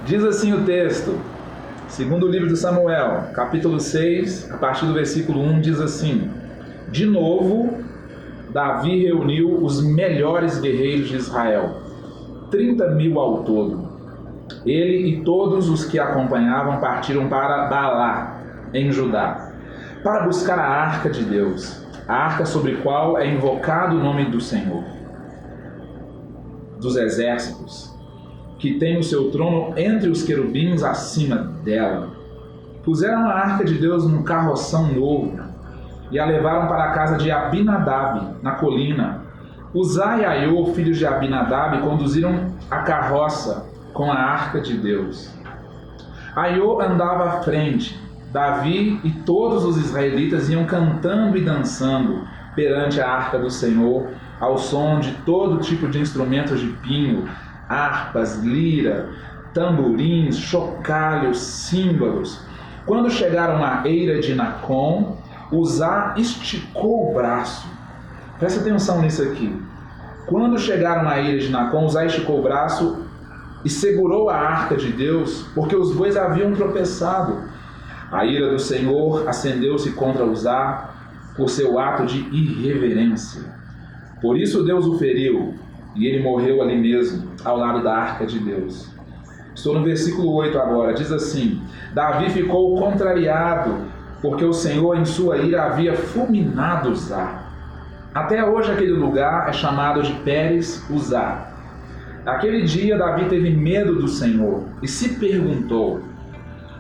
Diz assim o texto, segundo o livro de Samuel, capítulo 6, a partir do versículo 1, diz assim: De novo, Davi reuniu os melhores guerreiros de Israel, 30.000 ao todo. Ele e todos os que acompanhavam partiram para Baalá, em Judá, para buscar a arca de Deus, a arca sobre a qual é invocado o nome do Senhor dos exércitos, que tem o seu trono entre os querubins acima dela. Puseram a arca de Deus num carroção novo e a levaram para a casa de Abinadab, na colina. Uzá e Aiô, filhos de Abinadab, conduziram a carroça com a arca de Deus. Aiô andava à frente. Davi e todos os israelitas iam cantando e dançando perante a arca do Senhor, ao som de todo tipo de instrumentos de pinho, harpas, lira, tamborins, chocalhos, símbolos. Quando chegaram à eira de Nacon, Uzá esticou o braço. Presta atenção nisso aqui. Quando chegaram à eira de Nacon, Uzá esticou o braço e segurou a arca de Deus, porque os bois haviam tropeçado. A ira do Senhor acendeu-se contra Uzá por seu ato de irreverência. Por isso Deus o feriu, e ele morreu ali mesmo, ao lado da arca de Deus. Estou no versículo 8 agora, diz assim: Davi ficou contrariado, porque o Senhor em sua ira havia fulminado Uzá. Até hoje aquele lugar é chamado de Pérez Uzá. Naquele dia Davi teve medo do Senhor e se perguntou: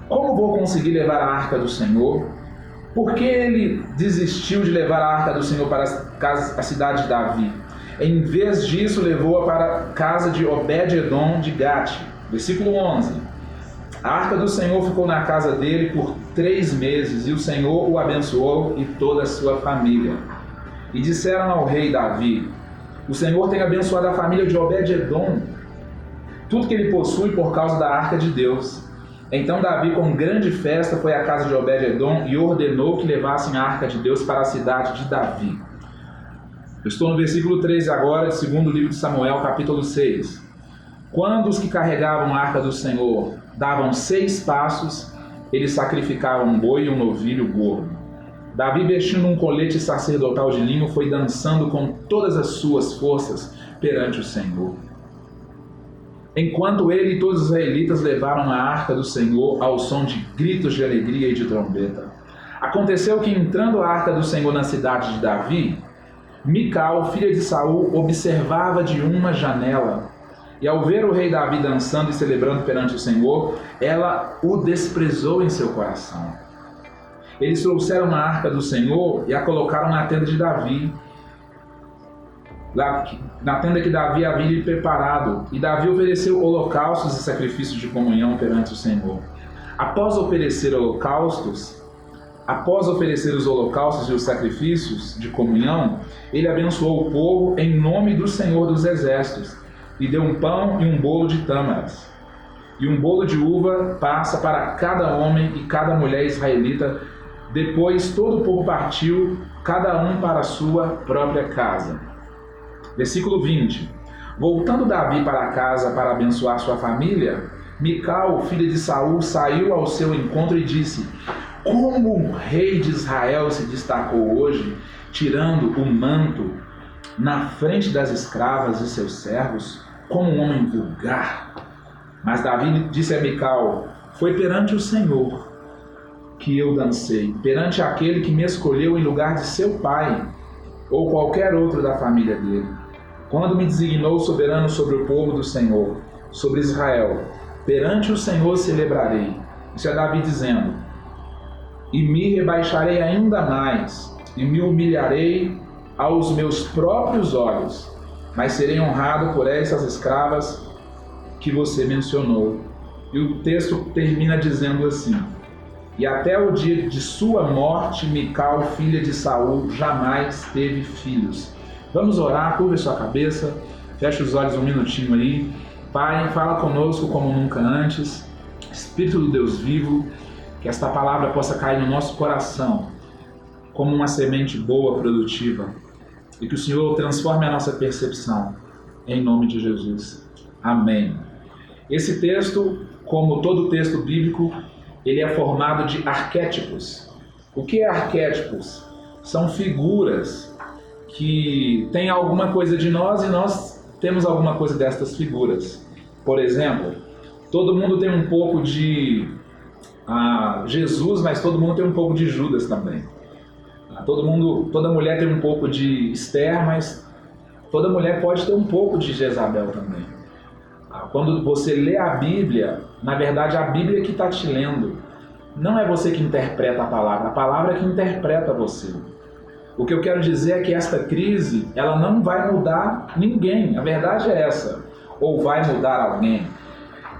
como vou conseguir levar a arca do Senhor? Por que ele desistiu de levar a arca do Senhor para a cidade de Davi? Em vez disso, levou-a para a casa de Obed-edom de Gate. Versículo 11. A arca do Senhor ficou na casa dele por 3 meses, e o Senhor o abençoou e toda a sua família. E disseram ao rei Davi: o Senhor tem abençoado a família de Obed-edom, tudo que ele possui por causa da arca de Deus. Então Davi, com grande festa, foi à casa de Obed-edom e ordenou que levassem a arca de Deus para a cidade de Davi. Eu estou no versículo 13 agora, segundo o livro de Samuel, capítulo 6. Quando os que carregavam a arca do Senhor davam 6 passos, eles sacrificavam um boi e um novilho gordo. Davi, vestindo um colete sacerdotal de linho, foi dançando com todas as suas forças perante o Senhor. Enquanto ele e todos os israelitas levaram a arca do Senhor ao som de gritos de alegria e de trombeta. Aconteceu que, entrando a arca do Senhor na cidade de Davi, Mical, filha de Saul, observava de uma janela. E ao ver o rei Davi dançando e celebrando perante o Senhor, ela o desprezou em seu coração. Eles trouxeram a arca do Senhor e a colocaram na tenda de Davi, na tenda que Davi havia preparado, e Davi ofereceu holocaustos e sacrifícios de comunhão perante o Senhor. Após oferecer os holocaustos e os sacrifícios de comunhão, ele abençoou o povo em nome do Senhor dos Exércitos, e deu um pão e um bolo de tâmaras, e um bolo de uva passa para cada homem e cada mulher israelita. Depois todo o povo partiu, cada um para a sua própria casa. Versículo 20. Voltando Davi para casa para abençoar sua família, Mical, filha de Saul, saiu ao seu encontro e disse: como o rei de Israel se destacou hoje, tirando o manto na frente das escravas e seus servos, como um homem vulgar. Mas Davi disse a Mical: foi perante o Senhor que eu dancei, perante aquele que me escolheu em lugar de seu pai, ou qualquer outro da família dele, quando me designou soberano sobre o povo do Senhor, sobre Israel. Perante o Senhor celebrarei. Isso é Davi dizendo: e me rebaixarei ainda mais, e me humilharei aos meus próprios olhos, mas serei honrado por essas escravas que você mencionou. E o texto termina dizendo assim: e até o dia de sua morte, Mical, filha de Saul, jamais teve filhos. Vamos orar, curva sua cabeça, feche os olhos um minutinho aí. Pai, fala conosco como nunca antes. Espírito do Deus vivo, que esta palavra possa cair no nosso coração como uma semente boa, produtiva, e que o Senhor transforme a nossa percepção, em nome de Jesus. Amém. Esse texto como todo texto bíblico, ele é formado de arquétipos. O que é arquétipos? São figuras que têm alguma coisa de nós e nós temos alguma coisa destas figuras. Por exemplo, todo mundo tem um pouco de Jesus, mas todo mundo tem um pouco de Judas também. Toda mulher tem um pouco de Esther, mas toda mulher pode ter um pouco de Jezabel também. Quando você lê a Bíblia, na verdade a Bíblia que está te lendo. Não é você que interpreta a palavra é que interpreta você. O que eu quero dizer é que esta crise, ela não vai mudar ninguém. A verdade é essa. Ou vai mudar alguém.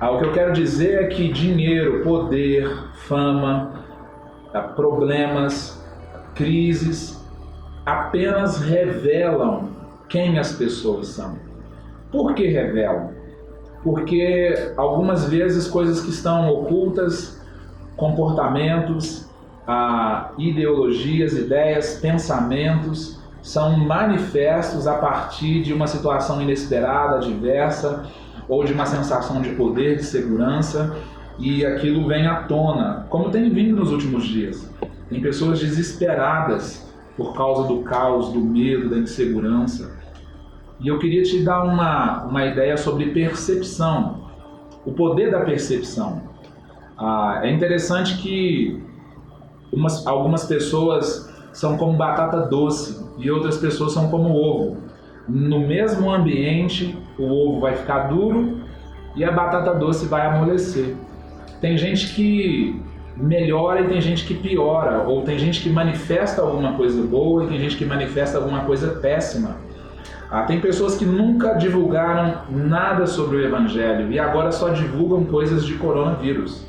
O que eu quero dizer é que dinheiro, poder, fama, problemas, crises, apenas revelam quem as pessoas são. Por que revelam? Porque algumas vezes coisas que estão ocultas, comportamentos, ideologias, ideias, pensamentos, são manifestos a partir de uma situação inesperada, adversa, ou de uma sensação de poder, de segurança, e aquilo vem à tona, como tem vindo nos últimos dias. Tem pessoas desesperadas por causa do caos, do medo, da insegurança. E eu queria te dar uma ideia sobre percepção, o poder da percepção. É interessante que algumas pessoas são como batata doce e outras pessoas são como ovo. No mesmo ambiente, o ovo vai ficar duro e a batata doce vai amolecer. Tem gente que melhora e tem gente que piora, ou tem gente que manifesta alguma coisa boa e tem gente que manifesta alguma coisa péssima. Tem pessoas que nunca divulgaram nada sobre o Evangelho e agora só divulgam coisas de coronavírus.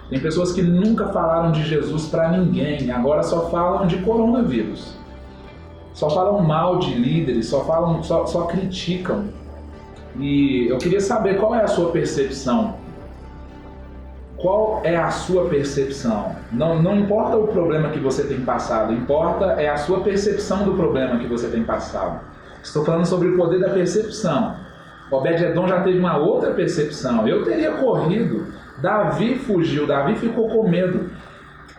Tem pessoas que nunca falaram de Jesus para ninguém e agora só falam de coronavírus. Só falam mal de líderes, só criticam. E eu queria saber qual é a sua percepção. Qual é a sua percepção? Não importa o problema que você tem passado, importa é a sua percepção do problema que você tem passado. Estou falando sobre o poder da percepção. Obed-Edom já teve uma outra percepção. Eu teria corrido, Davi fugiu, Davi ficou com medo.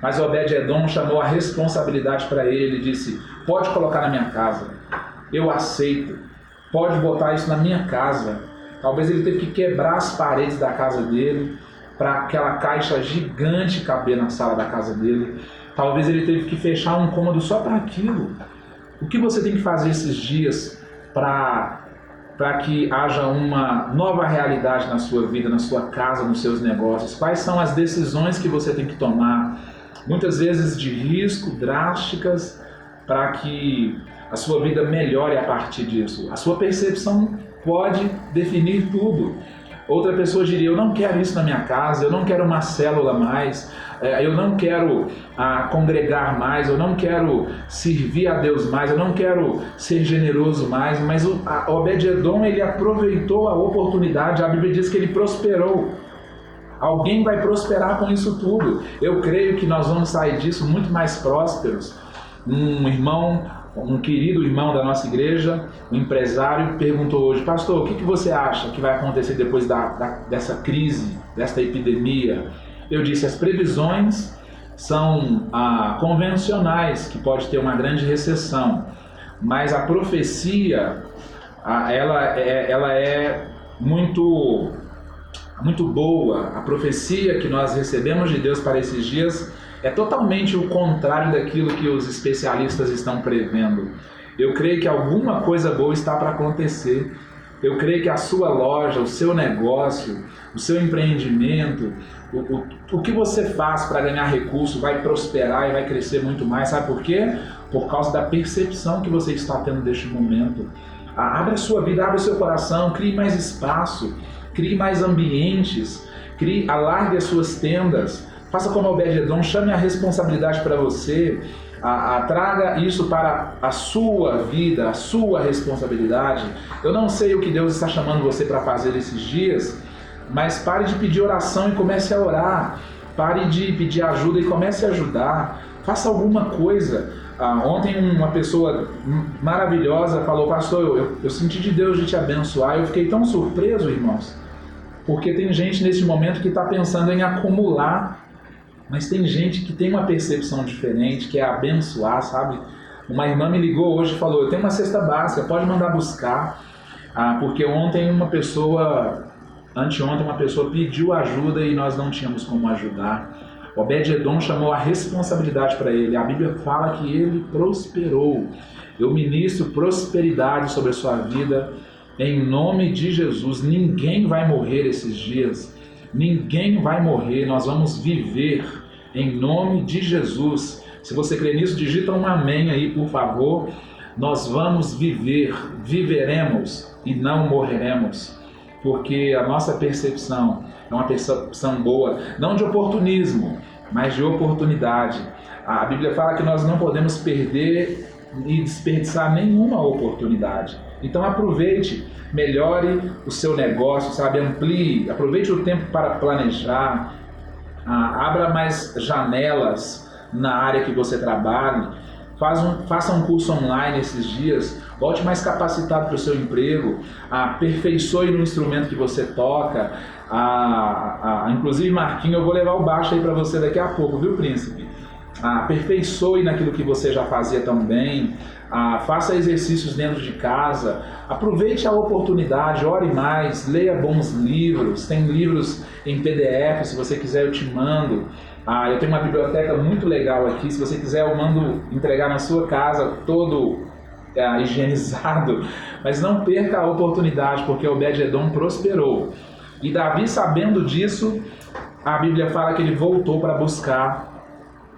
Mas Obed-Edom chamou a responsabilidade para ele e disse: pode colocar na minha casa, eu aceito, pode botar isso na minha casa. Talvez ele teve que quebrar as paredes da casa dele para aquela caixa gigante caber na sala da casa dele. Talvez ele teve que fechar um cômodo só para aquilo. O que você tem que fazer esses dias para que haja uma nova realidade na sua vida, na sua casa, nos seus negócios? Quais são as decisões que você tem que tomar? Muitas vezes de risco, drásticas, para que a sua vida melhore a partir disso. A sua percepção pode definir tudo. Outra pessoa diria: eu não quero isso na minha casa, eu não quero uma célula mais, eu não quero congregar mais, eu não quero servir a Deus mais, eu não quero ser generoso mais. Mas Obed-Edom, ele aproveitou a oportunidade. A Bíblia diz que ele prosperou. Alguém vai prosperar com isso tudo. Eu creio que nós vamos sair disso muito mais prósperos. Um querido irmão da nossa igreja, um empresário, perguntou hoje: pastor, o que você acha que vai acontecer depois dessa crise, desta epidemia? Eu disse: as previsões são convencionais, que pode ter uma grande recessão, mas a profecia, ela é muito boa. A profecia que nós recebemos de Deus para esses dias é totalmente o contrário daquilo que os especialistas estão prevendo. Eu creio que alguma coisa boa está para acontecer. Eu creio que a sua loja, o seu negócio, o seu empreendimento, o que você faz para ganhar recurso vai prosperar e vai crescer muito mais. Sabe por quê? Por causa da percepção que você está tendo neste momento. Abre a sua vida, abre o seu coração, crie mais espaço, crie mais ambientes, alargue as suas tendas. Faça como Obed-Edom, chame a responsabilidade para você, traga isso para a sua vida, a sua responsabilidade. Eu não sei o que Deus está chamando você para fazer esses dias, mas pare de pedir oração e comece a orar. Pare de pedir ajuda e comece a ajudar. Faça alguma coisa. Ontem uma pessoa maravilhosa falou: pastor, eu senti de Deus de te abençoar. Eu fiquei tão surpreso, irmãos, Porque tem gente nesse momento que está pensando em acumular, mas tem gente que tem uma percepção diferente, que é abençoar, sabe? Uma irmã me ligou hoje e falou, eu tenho uma cesta básica, pode mandar buscar. Porque anteontem uma pessoa pediu ajuda e nós não tínhamos como ajudar. Obed-Edom chamou a responsabilidade para ele. A Bíblia fala que ele prosperou. Eu ministro prosperidade sobre a sua vida em nome de Jesus. Ninguém vai morrer esses dias. Ninguém vai morrer. Nós vamos viver em nome de Jesus. Se você crê nisso, digita um amém aí, por favor. Nós vamos viver, viveremos e não morreremos. Porque a nossa percepção é uma percepção boa, não de oportunismo, mas de oportunidade. A Bíblia fala que nós não podemos perder e desperdiçar nenhuma oportunidade. Então aproveite, melhore o seu negócio, sabe? Amplie, aproveite o tempo para planejar, abra mais janelas na área que você trabalhe, faça um curso online esses dias, volte mais capacitado para o seu emprego, aperfeiçoe no instrumento que você toca. Inclusive, Marquinho, eu vou levar o baixo aí para você daqui a pouco, viu, príncipe? Aperfeiçoe naquilo que você já fazia tão bem, faça exercícios dentro de casa, aproveite a oportunidade, ore mais, leia bons livros, tem livros em PDF, se você quiser eu te mando. Eu tenho uma biblioteca muito legal aqui, se você quiser eu mando entregar na sua casa, todo higienizado, mas não perca a oportunidade, porque Obed-Edom prosperou. E Davi, sabendo disso, a Bíblia fala que ele voltou para buscar,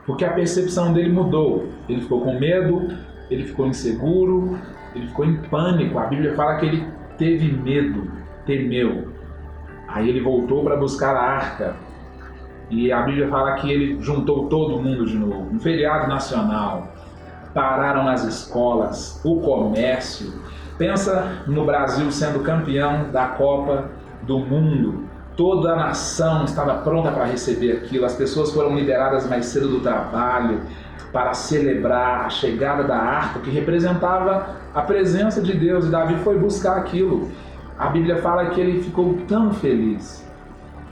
porque a percepção dele mudou. Ele ficou com medo, ele ficou inseguro, ele ficou em pânico. A Bíblia fala que ele teve medo, temeu. Aí ele voltou para buscar a arca. E a Bíblia fala que ele juntou todo mundo de novo. Um feriado nacional. Pararam as escolas, o comércio. Pensa no Brasil sendo campeão da Copa do Mundo. Toda a nação estava pronta para receber aquilo. As pessoas foram liberadas mais cedo do trabalho para celebrar a chegada da arca, que representava a presença de Deus. E Davi foi buscar aquilo. A Bíblia fala que ele ficou tão feliz,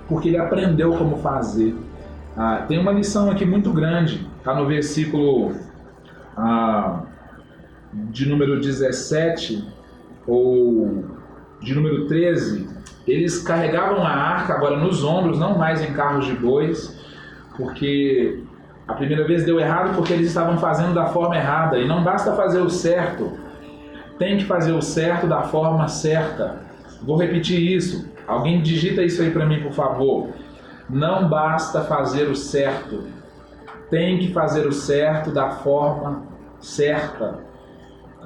porque ele aprendeu como fazer. Tem uma lição aqui muito grande. Está no versículo de número 17 ou de número 13. Eles carregavam a arca agora nos ombros, não mais em carros de bois, porque a primeira vez deu errado porque eles estavam fazendo da forma errada. E não basta fazer o certo, tem que fazer o certo da forma certa. Vou repetir isso. Alguém digita isso aí para mim, por favor. Não basta fazer o certo, tem que fazer o certo da forma certa.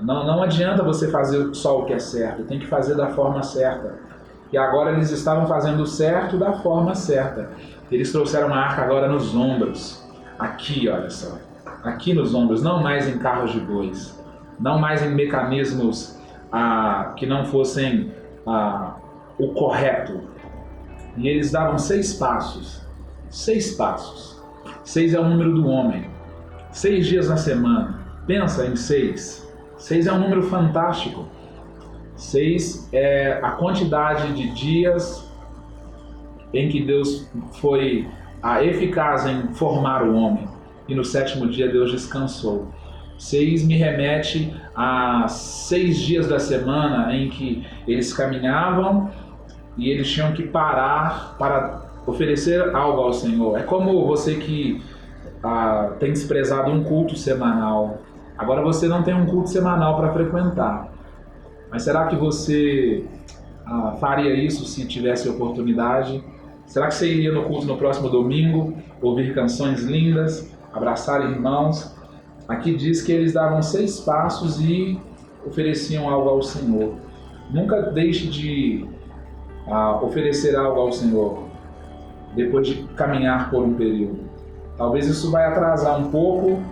Não adianta você fazer só o que é certo, tem que fazer da forma certa. E agora eles estavam fazendo o certo da forma certa. Eles trouxeram a arca agora nos ombros. Aqui, olha só. Aqui nos ombros, não mais em carros de bois. Não mais em mecanismos que não fossem o correto. E eles davam 6 passos. 6 passos. 6 é o número do homem. 6 dias na semana. Pensa em 6. 6 é um número fantástico. 6 é a quantidade de dias em que Deus foi eficaz em formar o homem. E no 7º dia Deus descansou. 6 me remete a 6 dias da semana em que eles caminhavam e eles tinham que parar para oferecer algo ao Senhor. É como você que tem desprezado um culto semanal. Agora você não tem um culto semanal para frequentar. Mas será que você faria isso se tivesse oportunidade? Será que você iria no culto no próximo domingo, ouvir canções lindas, abraçar irmãos? Aqui diz que eles davam 6 passos e ofereciam algo ao Senhor. Nunca deixe de oferecer algo ao Senhor depois de caminhar por um período. Talvez isso vai atrasar um pouco,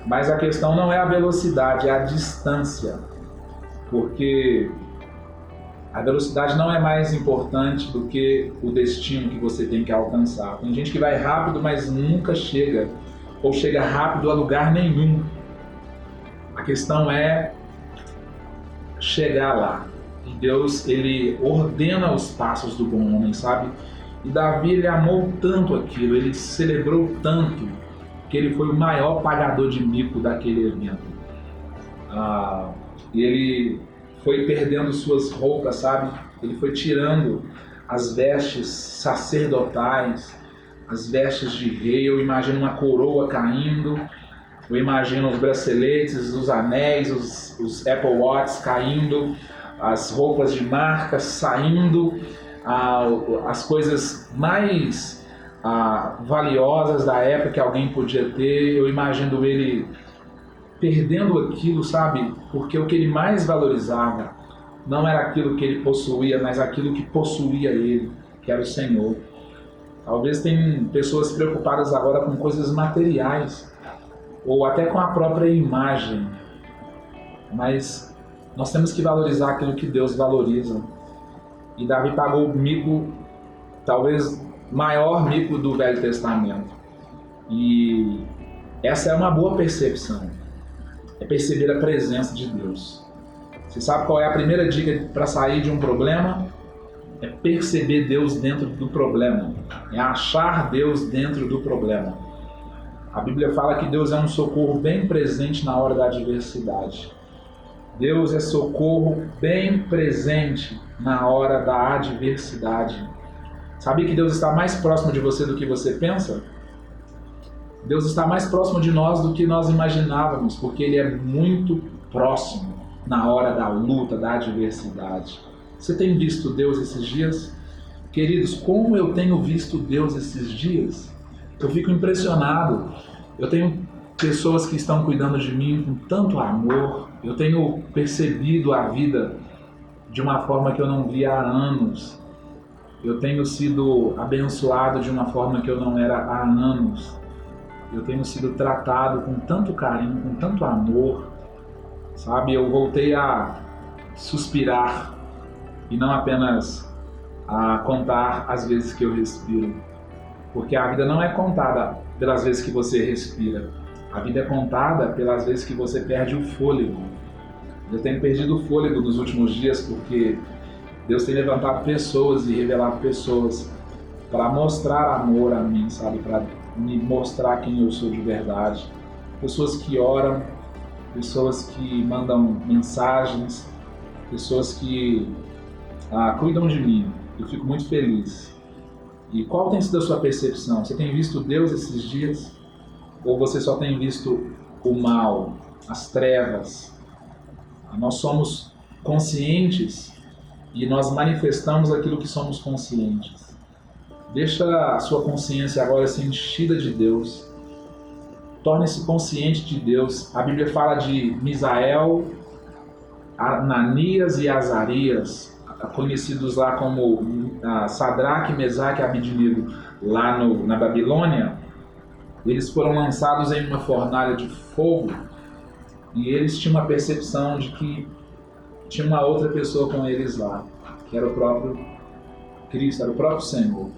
mas a questão não é a velocidade, é a distância. Porque a velocidade não é mais importante do que o destino que você tem que alcançar. Tem gente que vai rápido, mas nunca chega, ou chega rápido a lugar nenhum. A questão é chegar lá. E Deus, ele ordena os passos do bom homem, sabe? E Davi, ele amou tanto aquilo, ele celebrou tanto, que ele foi o maior pagador de mico daquele evento. E ele foi perdendo suas roupas, sabe? Ele foi tirando as vestes sacerdotais, as vestes de rei. Eu imagino uma coroa caindo, eu imagino os braceletes, os anéis, os Apple Watch caindo, as roupas de marca saindo, as coisas mais valiosas da época que alguém podia ter. Eu imagino ele perdendo aquilo, sabe? Porque o que ele mais valorizava não era aquilo que ele possuía, mas aquilo que possuía ele, que era o Senhor. Talvez tem pessoas preocupadas agora com coisas materiais, ou até com a própria imagem, mas nós temos que valorizar aquilo que Deus valoriza. E Davi pagou o mico, talvez maior mico do Velho Testamento. E essa é uma boa percepção, é perceber a presença de Deus. Você sabe qual é a primeira dica para sair de um problema? É perceber Deus dentro do problema, é achar Deus dentro do problema. A Bíblia fala que Deus é um socorro bem presente na hora da adversidade. Deus é socorro bem presente na hora da adversidade. Sabia que Deus está mais próximo de você do que você pensa? Deus está mais próximo de nós do que nós imaginávamos, porque Ele é muito próximo na hora da luta, da adversidade. Você tem visto Deus esses dias? Queridos, como eu tenho visto Deus esses dias? Eu fico impressionado. Eu tenho pessoas que estão cuidando de mim com tanto amor. Eu tenho percebido a vida de uma forma que eu não via há anos. Eu tenho sido abençoado de uma forma que eu não era há anos. Eu tenho sido tratado com tanto carinho, com tanto amor. Sabe, eu voltei a suspirar e não apenas a contar as vezes que eu respiro. Porque a vida não é contada pelas vezes que você respira. A vida é contada pelas vezes que você perde o fôlego. Eu tenho perdido o fôlego nos últimos dias porque Deus tem levantado pessoas e revelado pessoas para mostrar amor a mim, sabe? Para me mostrar quem eu sou de verdade. Pessoas que oram, pessoas que mandam mensagens, pessoas que cuidam de mim. Eu fico muito feliz. E qual tem sido a sua percepção? Você tem visto Deus esses dias? Ou você só tem visto o mal, as trevas? Nós somos conscientes e nós manifestamos aquilo que somos conscientes. Deixa a sua consciência agora ser enchida de Deus. Torne-se consciente de Deus. A Bíblia fala de Misael, Ananias e Azarias, conhecidos lá como Sadraque, Mesaque e Abednego, lá na Babilônia. Eles foram lançados em uma fornalha de fogo e eles tinham uma percepção de que tinha uma outra pessoa com eles lá, que era o próprio Cristo, era o próprio Senhor.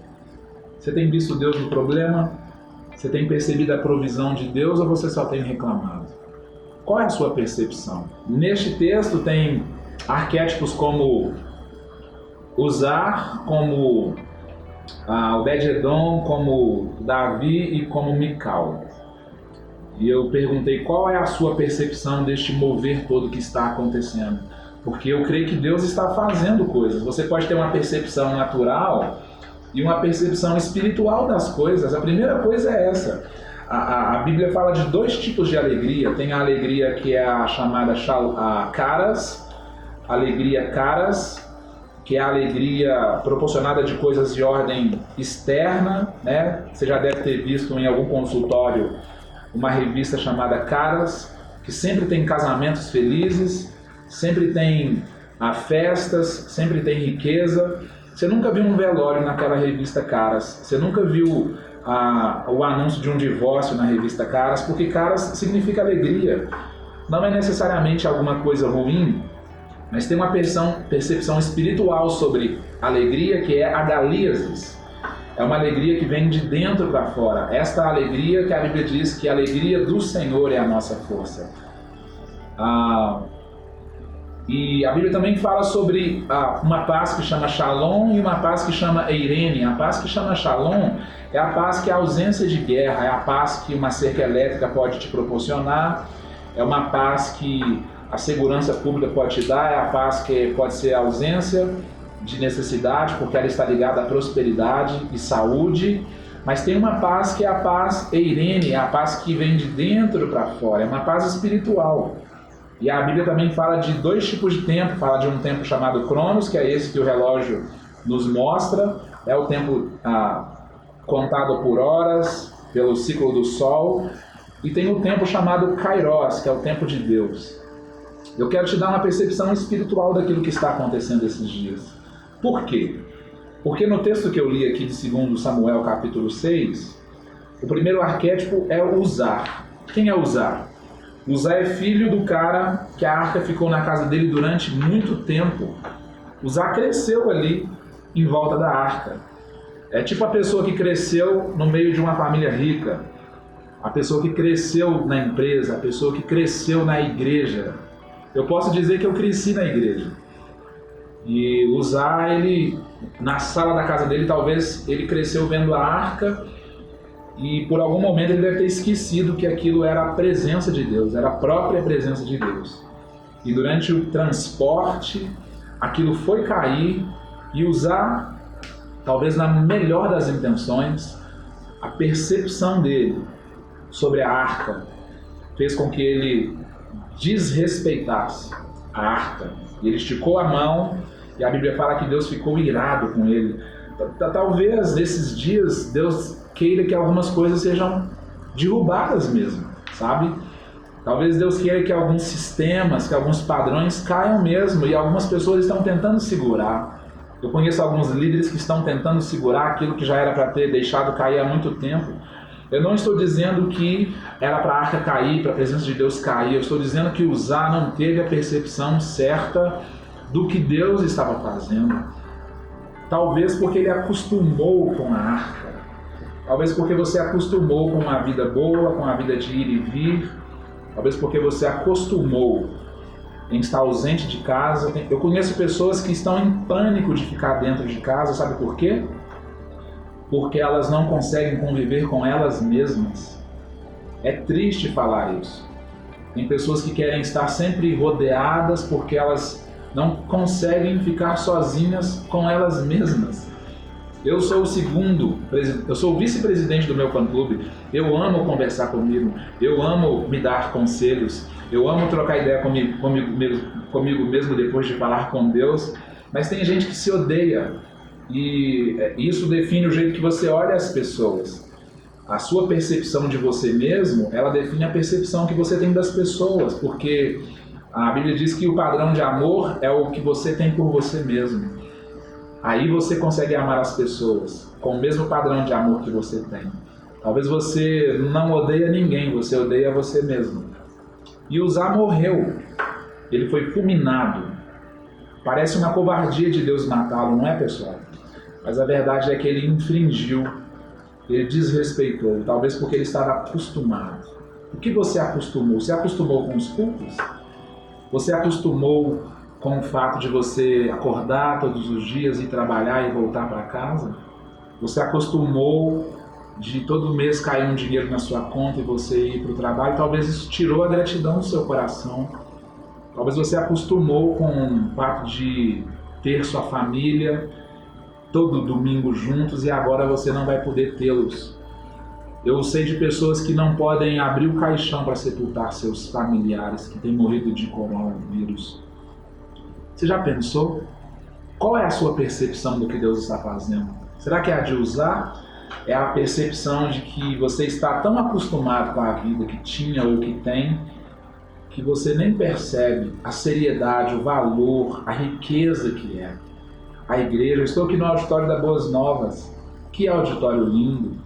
Você tem visto Deus no problema? Você tem percebido a provisão de Deus ou você só tem reclamado? Qual é a sua percepção? Neste texto tem arquétipos como Uzar, como Obed-Edom, como Davi e como Mical. E eu perguntei qual é a sua percepção deste mover todo que está acontecendo. Porque eu creio que Deus está fazendo coisas. Você pode ter uma percepção natural e uma percepção espiritual das coisas. A primeira coisa é essa. A Bíblia fala de dois tipos de alegria. Tem a alegria que é a chamada caras, alegria caras, que é a alegria proporcionada de coisas de ordem externa, né? Você já deve ter visto em algum consultório uma revista chamada Caras, que sempre tem casamentos felizes, sempre tem festas, sempre tem riqueza. Você nunca viu um velório naquela revista Caras. Você nunca viu o anúncio de um divórcio na revista Caras, porque Caras significa alegria. Não é necessariamente alguma coisa ruim, mas tem uma percepção espiritual sobre alegria, que é a galíasis. É uma alegria que vem de dentro para fora. Esta alegria que a Bíblia diz que a alegria do Senhor é a nossa força. E a Bíblia também fala sobre uma paz que chama Shalom e uma paz que chama Eirene. A paz que chama Shalom é a paz que é a ausência de guerra, é a paz que uma cerca elétrica pode te proporcionar, é uma paz que a segurança pública pode te dar, é a paz que pode ser a ausência de necessidade, porque ela está ligada à prosperidade e saúde. Mas tem uma paz que é a paz Eirene, é a paz que vem de dentro para fora, é uma paz espiritual. E a Bíblia também fala de dois tipos de tempo, fala de um tempo chamado Cronos, que é esse que o relógio nos mostra, é o tempo contado por horas, pelo ciclo do Sol, e tem o tempo chamado Kairos, que é o tempo de Deus. Eu quero te dar uma percepção espiritual daquilo que está acontecendo esses dias. Por quê? Porque no texto que eu li aqui de 2 Samuel capítulo 6, o primeiro arquétipo é o Uzá. Quem é Uzá? Uzá é filho do cara que a arca ficou na casa dele durante muito tempo. Uzá cresceu ali em volta da arca. É tipo a pessoa que cresceu no meio de uma família rica, a pessoa que cresceu na empresa, a pessoa que cresceu na igreja. Eu posso dizer que eu cresci na igreja. E Uzá, ele, na sala da casa dele, talvez ele cresceu vendo a arca e por algum momento ele deve ter esquecido que aquilo era a presença de Deus, era a própria presença de Deus. E durante o transporte, aquilo foi cair e Uzá, talvez na melhor das intenções, a percepção dele sobre a arca fez com que ele desrespeitasse a arca. E ele esticou a mão e a Bíblia fala que Deus ficou irado com ele. Talvez nesses dias Deus queira que algumas coisas sejam derrubadas mesmo, sabe? Talvez Deus queira que alguns sistemas, que alguns padrões caiam mesmo, e algumas pessoas estão tentando segurar. Eu conheço alguns líderes que estão tentando segurar aquilo que já era para ter deixado cair há muito tempo. Eu não estou dizendo que era para a arca cair, para a presença de Deus cair. Eu estou dizendo que Uzá não teve a percepção certa do que Deus estava fazendo. Talvez porque ele acostumou com a arca. Talvez porque você acostumou com uma vida boa, com a vida de ir e vir. Talvez porque você acostumou em estar ausente de casa. Eu conheço pessoas que estão em pânico de ficar dentro de casa. Sabe por quê? Porque elas não conseguem conviver com elas mesmas. É triste falar isso. Tem pessoas que querem estar sempre rodeadas porque elas não conseguem ficar sozinhas com elas mesmas. Eu sou o vice-presidente do meu fã-clube. Eu amo conversar comigo, eu amo me dar conselhos, eu amo trocar ideia comigo mesmo depois de falar com Deus, mas tem gente que se odeia e isso define o jeito que você olha as pessoas. A sua percepção de você mesmo, ela define a percepção que você tem das pessoas, porque a Bíblia diz que o padrão de amor é o que você tem por você mesmo. Aí você consegue amar as pessoas com o mesmo padrão de amor que você tem. Talvez você não odeia ninguém, você odeia você mesmo. E Uzá morreu. Ele foi fulminado. Parece uma covardia de Deus matá-lo, não é, pessoal? Mas a verdade é que ele infringiu, ele desrespeitou, talvez porque ele estava acostumado. O que você acostumou? Você acostumou com os cultos? Você acostumou com o fato de você acordar todos os dias e trabalhar e voltar para casa? Você acostumou de todo mês cair um dinheiro na sua conta e você ir para o trabalho? Talvez isso tirou a gratidão do seu coração. Talvez você acostumou com o fato de ter sua família todo domingo juntos e agora você não vai poder tê-los. Eu sei de pessoas que não podem abrir o caixão para sepultar seus familiares que têm morrido de coronavírus. Você já pensou? Qual é a sua percepção do que Deus está fazendo? Será que é a de Uzá? É a percepção de que você está tão acostumado com a vida que tinha ou que tem, que você nem percebe a seriedade, o valor, a riqueza que é. A igreja, eu estou aqui no auditório da Boas Novas. Que auditório lindo!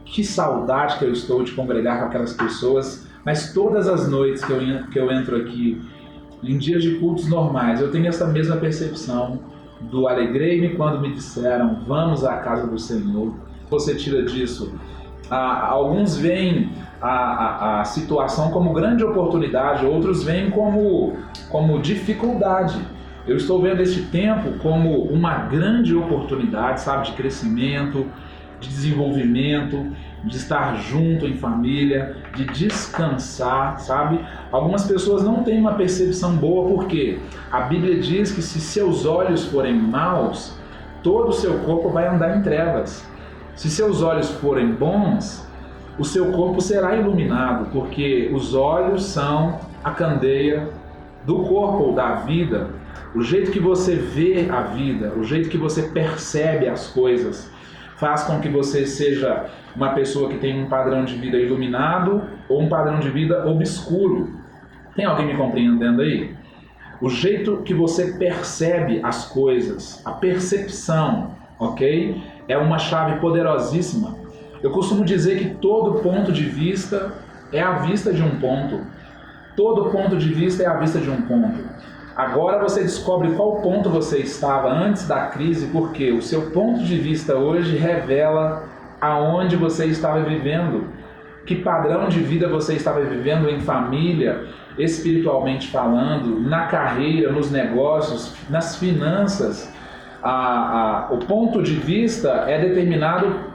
Que saudade que eu estou de congregar com aquelas pessoas, mas todas as noites que eu entro aqui, em dias de cultos normais, eu tenho essa mesma percepção do alegrei-me quando me disseram, vamos à casa do Senhor. Você tira disso Alguns veem a situação como grande oportunidade, outros veem como dificuldade. Eu estou vendo este tempo como uma grande oportunidade, sabe, de crescimento, de desenvolvimento, de estar junto em família, de descansar, sabe? Algumas pessoas não têm uma percepção boa porque a Bíblia diz que se seus olhos forem maus, todo o seu corpo vai andar em trevas. Se seus olhos forem bons, o seu corpo será iluminado, porque os olhos são a candeia do corpo ou da vida. O jeito que você vê a vida, o jeito que você percebe as coisas, faz com que você seja uma pessoa que tem um padrão de vida iluminado ou um padrão de vida obscuro. Tem alguém me compreendendo aí? O jeito que você percebe as coisas, a percepção, ok? É uma chave poderosíssima. Eu costumo dizer que todo ponto de vista é a vista de um ponto. Todo ponto de vista é a vista de um ponto. Agora você descobre qual ponto você estava antes da crise, porque o seu ponto de vista hoje revela aonde você estava vivendo, que padrão de vida você estava vivendo em família, espiritualmente falando, na carreira, nos negócios, nas finanças. O ponto de vista é determinado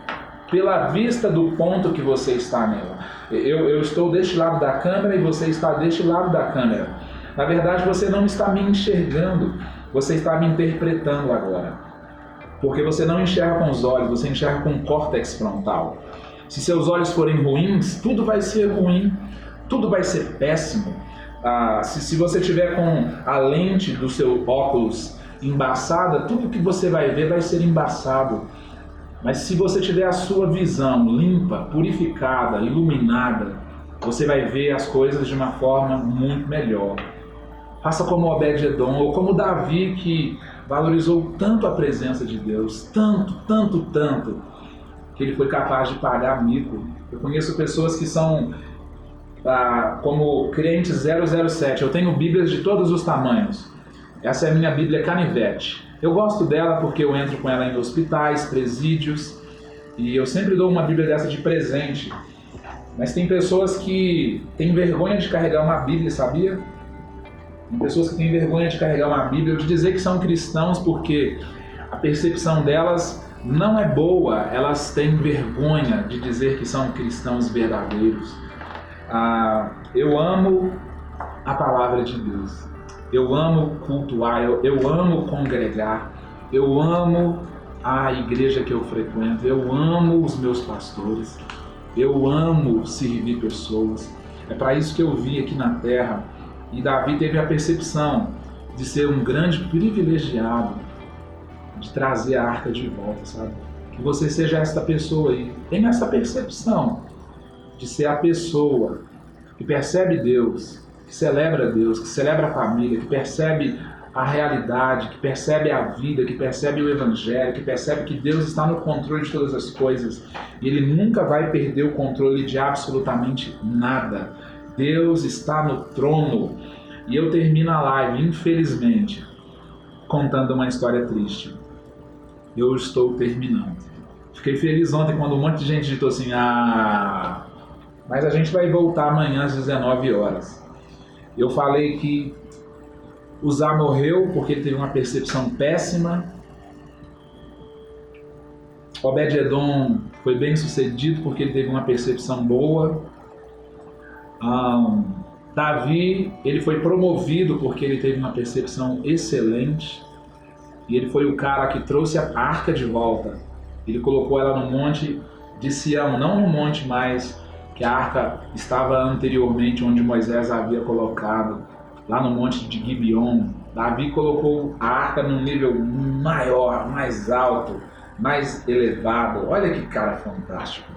pela vista do ponto que você está nela. Eu estou deste lado da câmera e você está deste lado da câmera. Na verdade, você não está me enxergando, você está me interpretando agora. Porque você não enxerga com os olhos, você enxerga com o córtex frontal. Se seus olhos forem ruins, tudo vai ser ruim, tudo vai ser péssimo. Se você tiver com a lente do seu óculos embaçada, tudo que você vai ver vai ser embaçado. Mas se você tiver a sua visão limpa, purificada, iluminada, você vai ver as coisas de uma forma muito melhor. Faça como Obed-Edom ou como Davi, que valorizou tanto a presença de Deus, tanto, que ele foi capaz de pagar mico. Eu conheço pessoas que são como crente 007. Eu tenho bíblias de todos os tamanhos. Essa é a minha bíblia canivete. Eu gosto dela porque eu entro com ela em hospitais, presídios, e eu sempre dou uma bíblia dessa de presente. Mas tem pessoas que têm vergonha de carregar uma bíblia, sabia? Tem pessoas que têm vergonha de carregar uma bíblia ou de dizer que são cristãos porque a percepção delas não é boa. Elas têm vergonha de dizer que são cristãos verdadeiros. Eu amo a palavra de Deus. Eu amo cultuar, eu amo congregar, eu amo a igreja que eu frequento, eu amo os meus pastores, eu amo servir pessoas. É para isso que eu vim aqui na terra. E Davi teve a percepção de ser um grande privilegiado, de trazer a arca de volta, sabe? Que você seja esta pessoa aí. Tenha essa percepção de ser a pessoa que percebe Deus, que celebra Deus, que celebra a família, que percebe a realidade, que percebe a vida, que percebe o Evangelho, que percebe que Deus está no controle de todas as coisas e Ele nunca vai perder o controle de absolutamente nada. Deus está no trono. E eu termino a live, infelizmente, contando uma história triste. Eu estou terminando. Fiquei feliz ontem quando um monte de gente ditou assim: mas a gente vai voltar amanhã às 19 horas. Eu falei que Uzá morreu porque ele teve uma percepção péssima. Obed-Edom foi bem sucedido porque ele teve uma percepção boa. Davi, ele foi promovido porque ele teve uma percepção excelente. E ele foi o cara que trouxe a arca de volta. Ele colocou ela no monte de Sião, não no monte mais que a arca estava anteriormente, onde Moisés a havia colocado, lá no monte de Gibeon. Davi colocou a arca num nível maior, mais alto, mais elevado. Olha que cara fantástico.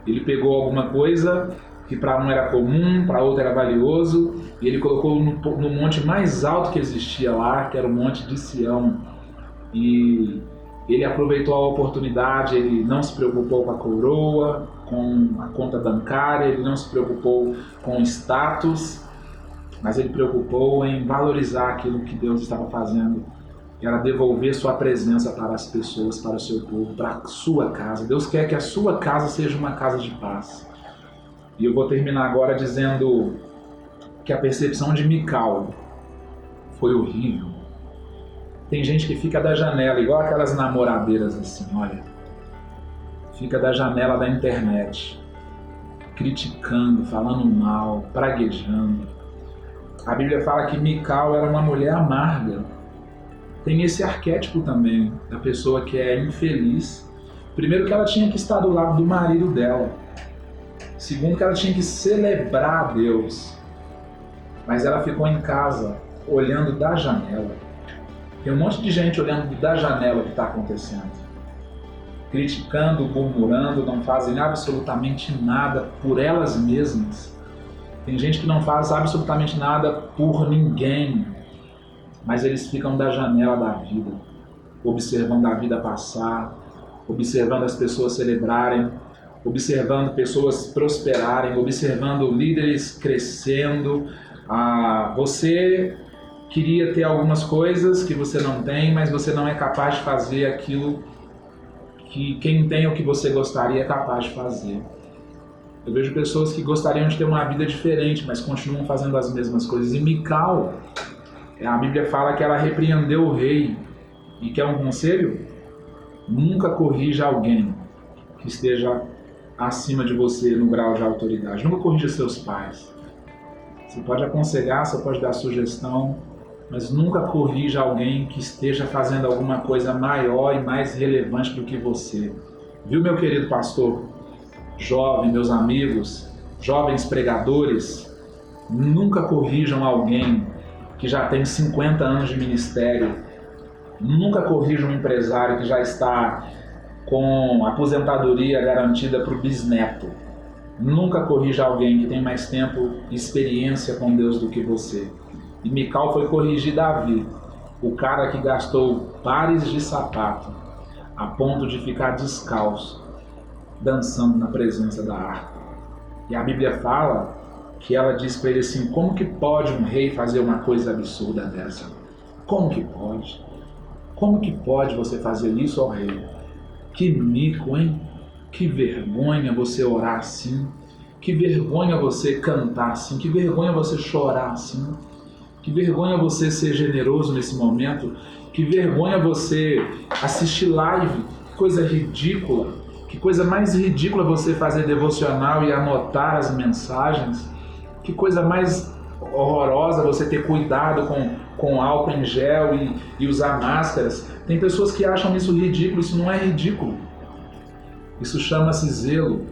Ele pegou alguma coisa que para um era comum, para outro era valioso, e ele colocou no monte mais alto que existia lá, que era o monte de Sião. E ele aproveitou a oportunidade, ele não se preocupou com a coroa, com a conta bancária, ele não se preocupou com status, mas ele preocupou em valorizar aquilo que Deus estava fazendo era devolver sua presença para as pessoas, para o seu povo, para a sua casa. Deus quer que a sua casa seja uma casa de paz. E eu vou terminar agora dizendo que a percepção de Mical foi horrível. Tem gente que fica da janela, igual aquelas namoradeiras assim, olha. Fica da janela da internet, criticando, falando mal, praguejando. A Bíblia fala que Mical era uma mulher amarga. Tem esse arquétipo também, da pessoa que é infeliz. Primeiro, que ela tinha que estar do lado do marido dela. Segundo, que ela tinha que celebrar a Deus. Mas ela ficou em casa, olhando da janela. Tem um monte de gente olhando da janela o que está acontecendo. Criticando, murmurando, não fazem absolutamente nada por elas mesmas. Tem gente que não faz absolutamente nada por ninguém. Mas eles ficam da janela da vida, observando a vida passar, observando as pessoas celebrarem, observando pessoas prosperarem, observando líderes crescendo. Você queria ter algumas coisas que você não tem, mas você não é capaz de fazer aquilo que quem tem o que você gostaria é capaz de fazer. Eu vejo pessoas que gostariam de ter uma vida diferente, mas continuam fazendo as mesmas coisas. E Mical, a Bíblia fala que ela repreendeu o rei. E quer um conselho? Nunca corrija alguém que esteja acima de você no grau de autoridade. Nunca corrija seus pais. Você pode aconselhar, você pode dar sugestão, mas nunca corrija alguém que esteja fazendo alguma coisa maior e mais relevante do que você. Viu, meu querido pastor? Jovem, meus amigos, jovens pregadores, nunca corrijam alguém que já tem 50 anos de ministério. Nunca corrija um empresário que já está com aposentadoria garantida para o bisneto. Nunca corrija alguém que tem mais tempo e experiência com Deus do que você. E Mical foi corrigir Davi, o cara que gastou pares de sapato a ponto de ficar descalço, dançando na presença da arca. E a Bíblia fala que ela diz para ele assim: como que pode um rei fazer uma coisa absurda dessa? Como que pode? Como que pode você fazer isso, ó rei? Que mico, hein? Que vergonha você orar assim. Que vergonha você cantar assim. Que vergonha você chorar assim. Que vergonha você ser generoso nesse momento. Que vergonha você assistir live. Que coisa ridícula. Que coisa mais ridícula você fazer devocional e anotar as mensagens. Que coisa mais horrorosa você ter cuidado com álcool em gel e usar máscaras. Tem pessoas que acham isso ridículo. Isso não é ridículo. Isso chama-se zelo.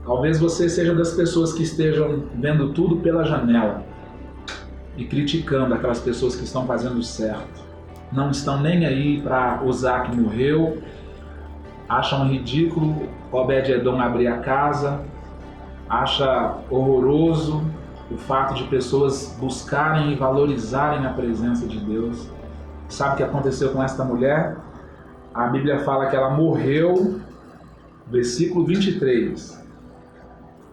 Talvez você seja das pessoas que estejam vendo tudo pela janela e criticando aquelas pessoas que estão fazendo certo. Não estão nem aí para usar que morreu. Acham ridículo Obed-Edom abrir a casa. Acha horroroso o fato de pessoas buscarem e valorizarem a presença de Deus. Sabe o que aconteceu com esta mulher? A Bíblia fala que ela morreu, versículo 23.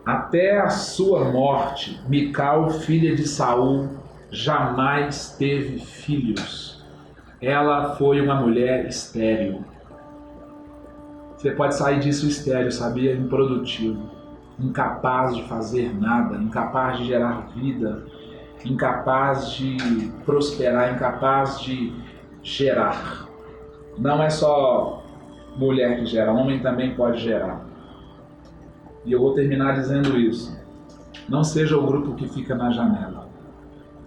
Até a sua morte, Mical, filha de Saul, jamais teve filhos. Ela foi uma mulher estéril. Você pode sair disso estéril, sabia? Improdutivo. Incapaz de fazer nada, incapaz de gerar vida, incapaz de prosperar, incapaz de gerar. Não é só mulher que gera, homem também pode gerar. E eu vou terminar dizendo isso. Não seja o grupo que fica na janela.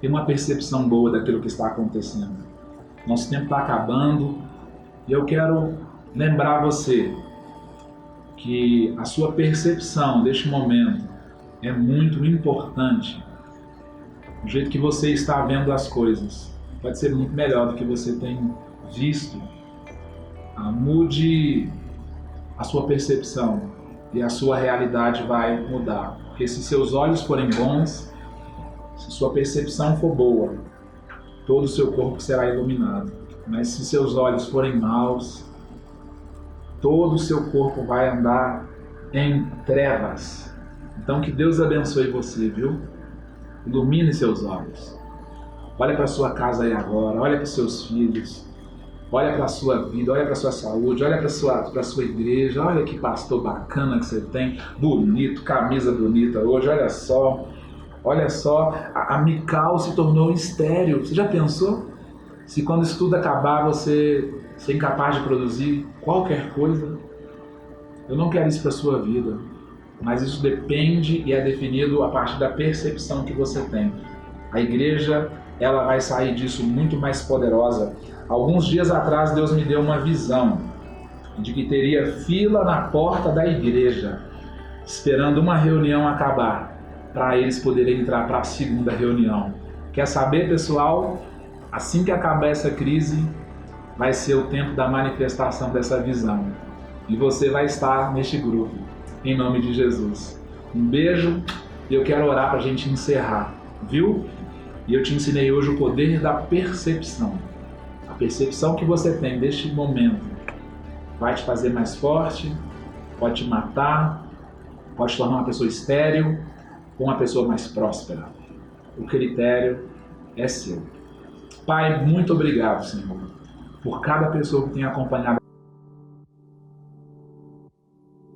Tenha uma percepção boa daquilo que está acontecendo. Nosso tempo está acabando e eu quero lembrar você que a sua percepção deste momento é muito importante. O jeito que você está vendo as coisas pode ser muito melhor do que você tem visto. Mude a sua percepção e a sua realidade vai mudar. Porque se seus olhos forem bons, se sua percepção for boa, todo o seu corpo será iluminado. Mas se seus olhos forem maus, todo o seu corpo vai andar em trevas. Então que Deus abençoe você, viu? Ilumine seus olhos. Olha para sua casa aí agora, olha para seus filhos. Olha para a sua vida, olha para a sua saúde, olha para a sua igreja, olha que pastor bacana que você tem, bonito, camisa bonita hoje, olha só. Olha só, a Mical se tornou estéril. Você já pensou? Se quando isso tudo acabar você ser incapaz de produzir qualquer coisa? Eu não quero isso para a sua vida, mas isso depende e é definido a partir da percepção que você tem. A igreja, ela vai sair disso muito mais poderosa. Alguns dias atrás Deus me deu uma visão de que teria fila na porta da igreja, esperando uma reunião acabar, para eles poderem entrar para a segunda reunião. Quer saber, pessoal? Assim que acabar essa crise, vai ser o tempo da manifestação dessa visão. E você vai estar neste grupo, em nome de Jesus. Um beijo e eu quero orar para a gente encerrar, viu? E eu te ensinei hoje o poder da percepção. A percepção que você tem deste momento vai te fazer mais forte, pode te matar, pode te tornar uma pessoa estéril ou uma pessoa mais próspera. O critério é seu. Pai, muito obrigado, Senhor, por cada pessoa que tem acompanhado